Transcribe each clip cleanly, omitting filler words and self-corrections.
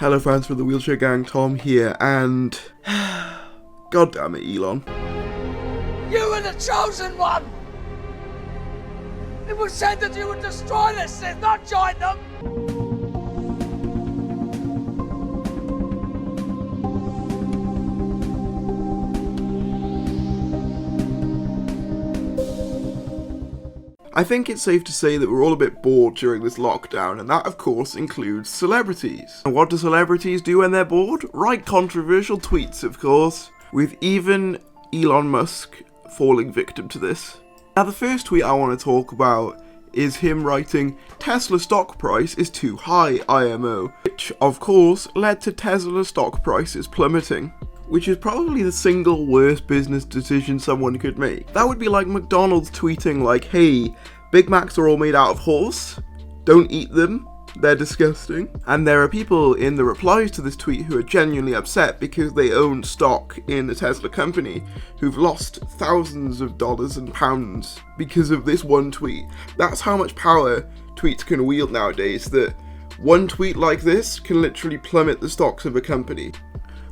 Hello fans from the Wheelchair Gang, Tom here, and God damn it, Elon. You were the chosen one! It was said that you would destroy this Sith, not join them! I think it's safe to say that we're all a bit bored during this lockdown, and that of course includes celebrities. And what do celebrities do when they're bored? Write controversial tweets, of course, with even Elon Musk falling victim to this. Now the first tweet I want to talk about is him writing, "Tesla stock price is too high, IMO," which of course led to Tesla stock prices plummeting, which is probably the single worst business decision someone could make. That would be like McDonald's tweeting like, "Hey, Big Macs are all made out of horse, don't eat them, they're disgusting." And there are people in the replies to this tweet who are genuinely upset because they own stock in the Tesla company who've lost thousands of dollars and pounds because of this one tweet. That's how much power tweets can wield nowadays, that one tweet like this can literally plummet the stocks of a company.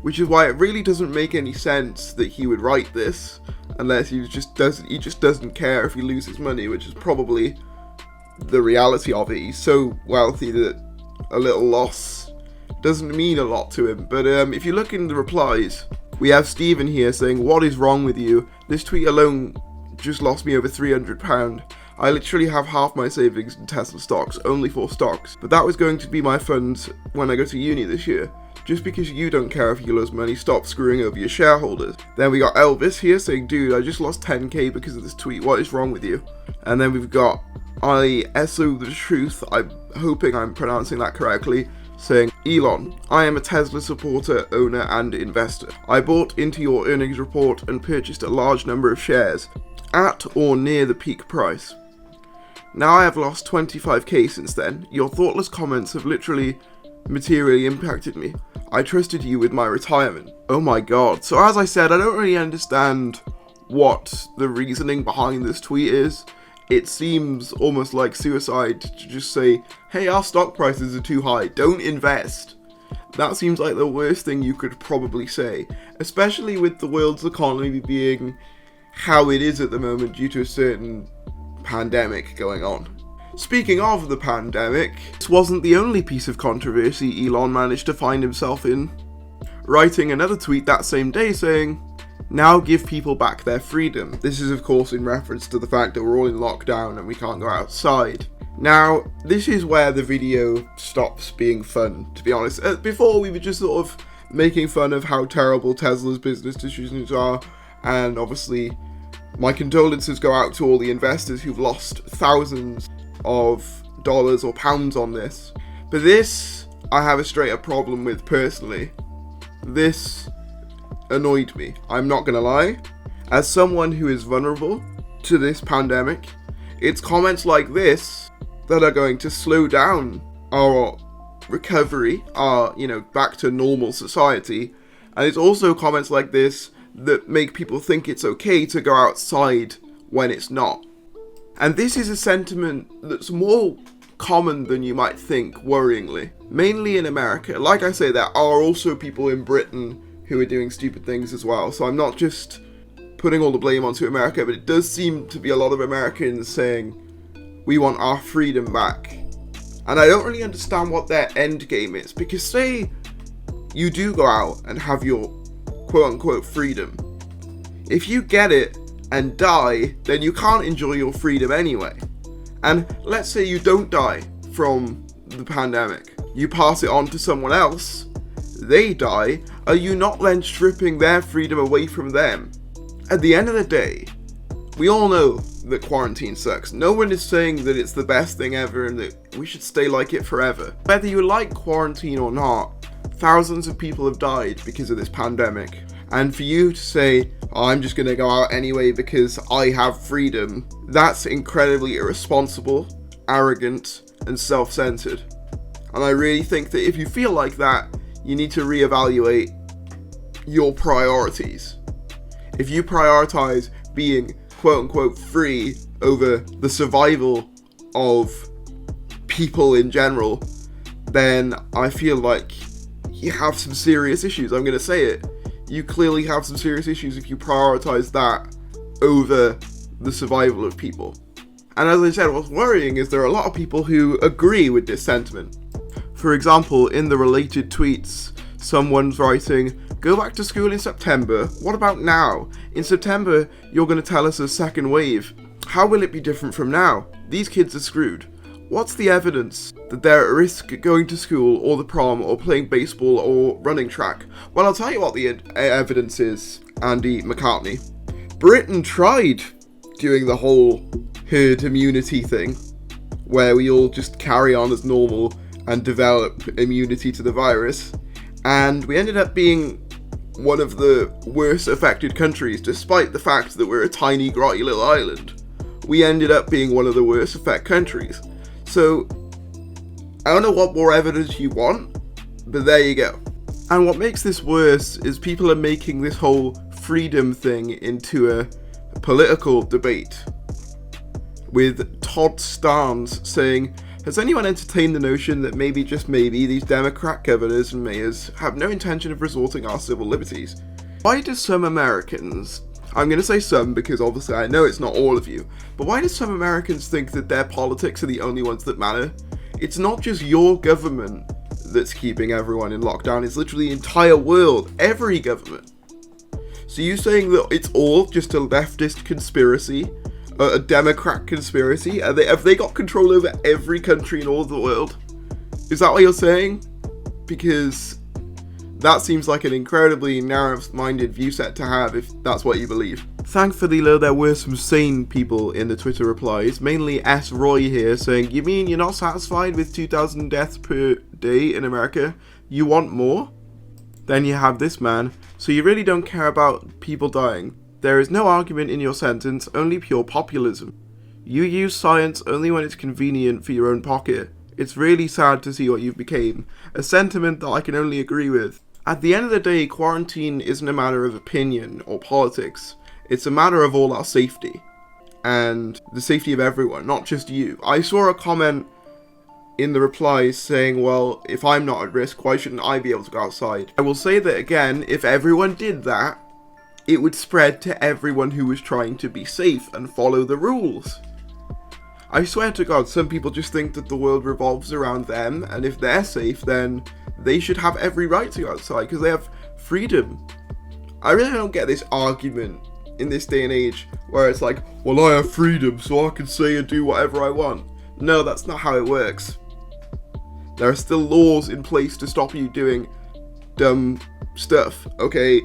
Which is why it really doesn't make any sense that he would write this, unless he just doesn't care if he loses money, which is probably the reality of it. He's so wealthy that a little loss doesn't mean a lot to him. But if you look in the replies, we have Stephen here saying, "What is wrong with you? This tweet alone just lost me over £300. I literally have half my savings in Tesla stocks, only 4 stocks. But that was going to be my funds when I go to uni this year. Just because you don't care if you lose money, stop screwing over your shareholders." Then we got Elvis here saying, "Dude, I just lost 10k because of this tweet. What is wrong with you?" And then we've got ISO the Truth, I'm hoping I'm pronouncing that correctly, saying, "Elon, I am a Tesla supporter, owner and investor. I bought into your earnings report and purchased a large number of shares at or near the peak price. Now I have lost 25k since then. Your thoughtless comments have literally materially impacted me. I trusted you with my retirement." Oh my god. So as I said, I don't really understand what the reasoning behind this tweet is. It seems almost like suicide to just say, "Hey, our stock prices are too high, don't invest." That seems like the worst thing you could probably say, especially with the world's economy being how it is at the moment due to a certain pandemic going on. Speaking of the pandemic, this wasn't the only piece of controversy Elon managed to find himself in, writing another tweet that same day saying, "Now give people back their freedom." This is of course in reference to the fact that we're all in lockdown and we can't go outside. Now, this is where the video stops being fun, to be honest. Before we were just sort of making fun of how terrible Tesla's business decisions are, and obviously my condolences go out to all the investors who've lost thousands of dollars or pounds on this. But this, I have a straight up problem with personally. This annoyed me, I'm not gonna lie. As someone who is vulnerable to this pandemic, it's comments like this that are going to slow down our recovery, our, back to normal society. And it's also comments like this that make people think it's okay to go outside when it's not. And this is a sentiment that's more common than you might think, worryingly. Mainly in America. Like I say, there are also people in Britain who are doing stupid things as well. So I'm not just putting all the blame onto America, but it does seem to be a lot of Americans saying, "We want our freedom back." And I don't really understand what their end game is. Because say you do go out and have your quote-unquote freedom. If you get it and die, then you can't enjoy your freedom anyway. And let's say you don't die from the pandemic. You pass it on to someone else, they die, are you not then stripping their freedom away from them? At the end of the day, we all know that quarantine sucks. No one is saying that it's the best thing ever and that we should stay like it forever. Whether you like quarantine or not, thousands of people have died because of this pandemic. And for you to say, "Oh, I'm just gonna go out anyway because I have freedom," that's incredibly irresponsible, arrogant, and self-centered. And I really think that if you feel like that, you need to reevaluate your priorities. If you prioritize being quote-unquote free over the survival of people in general, then I feel like you have some serious issues. I'm going to say it. You clearly have some serious issues if you prioritize that over the survival of people. And as I said, what's worrying is there are a lot of people who agree with this sentiment. For example, in the related tweets, someone's writing, "Go back to school in September. What about now? In September, you're going to tell us a second wave. How will it be different from now? These kids are screwed. What's the evidence that they're at risk going to school or the prom or playing baseball or running track?" Well, I'll tell you what the evidence is, Andy McCartney. Britain tried doing the whole herd immunity thing, where we all just carry on as normal and develop immunity to the virus, and we ended up being one of the worst affected countries, despite the fact that we're a tiny, grotty little island. We ended up being one of the worst affected countries. So, I don't know what more evidence you want, but there you go. And what makes this worse is people are making this whole freedom thing into a political debate, with Todd Starnes saying, "Has anyone entertained the notion that maybe, just maybe, these Democrat governors and mayors have no intention of resorting our civil liberties?" Why do some Americans, I'm going to say some because obviously I know it's not all of you, but why do some Americans think that their politics are the only ones that matter? It's not just your government that's keeping everyone in lockdown, it's literally the entire world, every government. So you saying that it's all just a leftist conspiracy? A Democrat conspiracy? Have they got control over every country in all of the world? Is that what you're saying? Because that seems like an incredibly narrow-minded view set to have if that's what you believe. Thankfully, though, there were some sane people in the Twitter replies, mainly S. Roy here, saying, "You mean you're not satisfied with 2,000 deaths per day in America? You want more?" Then you have this man, "So you really don't care about people dying? There is no argument in your sentence, only pure populism. You use science only when it's convenient for your own pocket. It's really sad to see what you've become. A sentiment that I can only agree with. At the end of the day, quarantine isn't a matter of opinion or politics. It's a matter of all our safety. And the safety of everyone, not just you." I saw a comment in the replies saying, "Well, if I'm not at risk, why shouldn't I be able to go outside?" I will say that again, if everyone did that, it would spread to everyone who was trying to be safe and follow the rules. I swear to God, some people just think that the world revolves around them, and if they're safe, then they should have every right to go outside because they have freedom. I really don't get this argument in this day and age where it's like, "Well, I have freedom, so I can say and do whatever I want." No, that's not how it works. There are still laws in place to stop you doing dumb stuff, okay?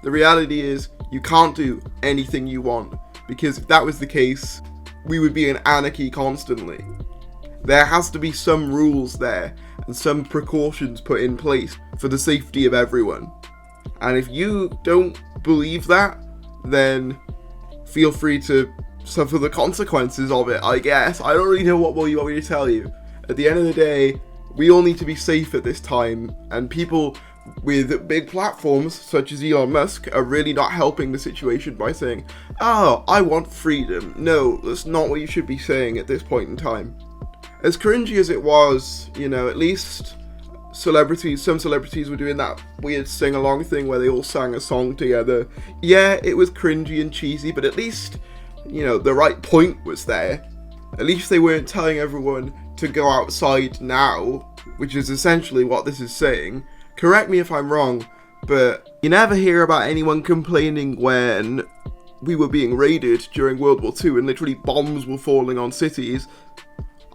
The reality is, you can't do anything you want, because if that was the case, we would be in anarchy constantly. There has to be some rules there, and some precautions put in place for the safety of everyone. And if you don't believe that, then feel free to suffer the consequences of it, I guess. I don't really know what more you want me to tell you. At the end of the day, we all need to be safe at this time, and people with big platforms such as Elon Musk are really not helping the situation by saying, "Oh, I want freedom." No, that's not what you should be saying at this point in time. As cringy as it was, at least some celebrities were doing that weird sing-along thing where they all sang a song together. Yeah, it was cringy and cheesy, but at least, the right point was there. At least they weren't telling everyone to go outside now, which is essentially what this is saying. Correct me if I'm wrong, but you never hear about anyone complaining when we were being raided during World War II and literally bombs were falling on cities.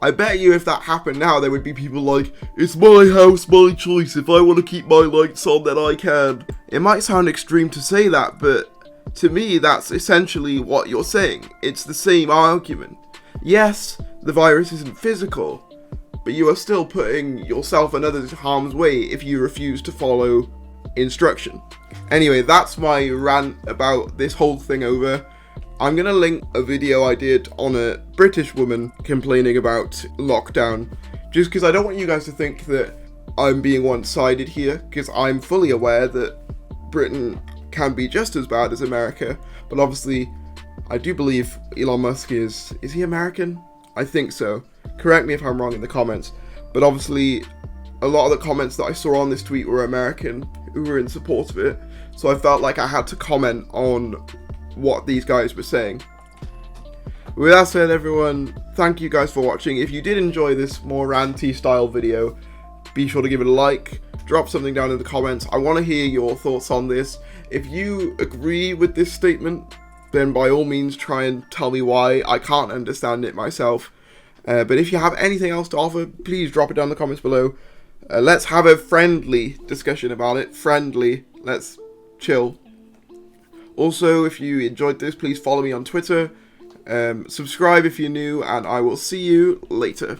I bet you if that happened now, there would be people like, "It's my house, my choice. If I want to keep my lights on, then I can." It might sound extreme to say that, but to me, that's essentially what you're saying. It's the same argument. Yes, the virus isn't physical, but you are still putting yourself and others in harm's way if you refuse to follow instruction. Anyway, that's my rant about this whole thing over. I'm going to link a video I did on a British woman complaining about lockdown, just because I don't want you guys to think that I'm being one-sided here, because I'm fully aware that Britain can be just as bad as America, but obviously I do believe Elon Musk is he American? I think so. Correct me if I'm wrong in the comments, but obviously a lot of the comments that I saw on this tweet were American who were in support of it, so I felt like I had to comment on what these guys were saying. With that said, everyone, thank you guys for watching. If you did enjoy this more ranty style video, be sure to give it a like, drop something down in the comments. I want to hear your thoughts on this. If you agree with this statement, then by all means try and tell me why. I can't understand it myself. But if you have anything else to offer, please drop it down in the comments below. Let's have a friendly discussion about it. Friendly. Let's chill. Also, if you enjoyed this, please follow me on Twitter. Subscribe if you're new, and I will see you later.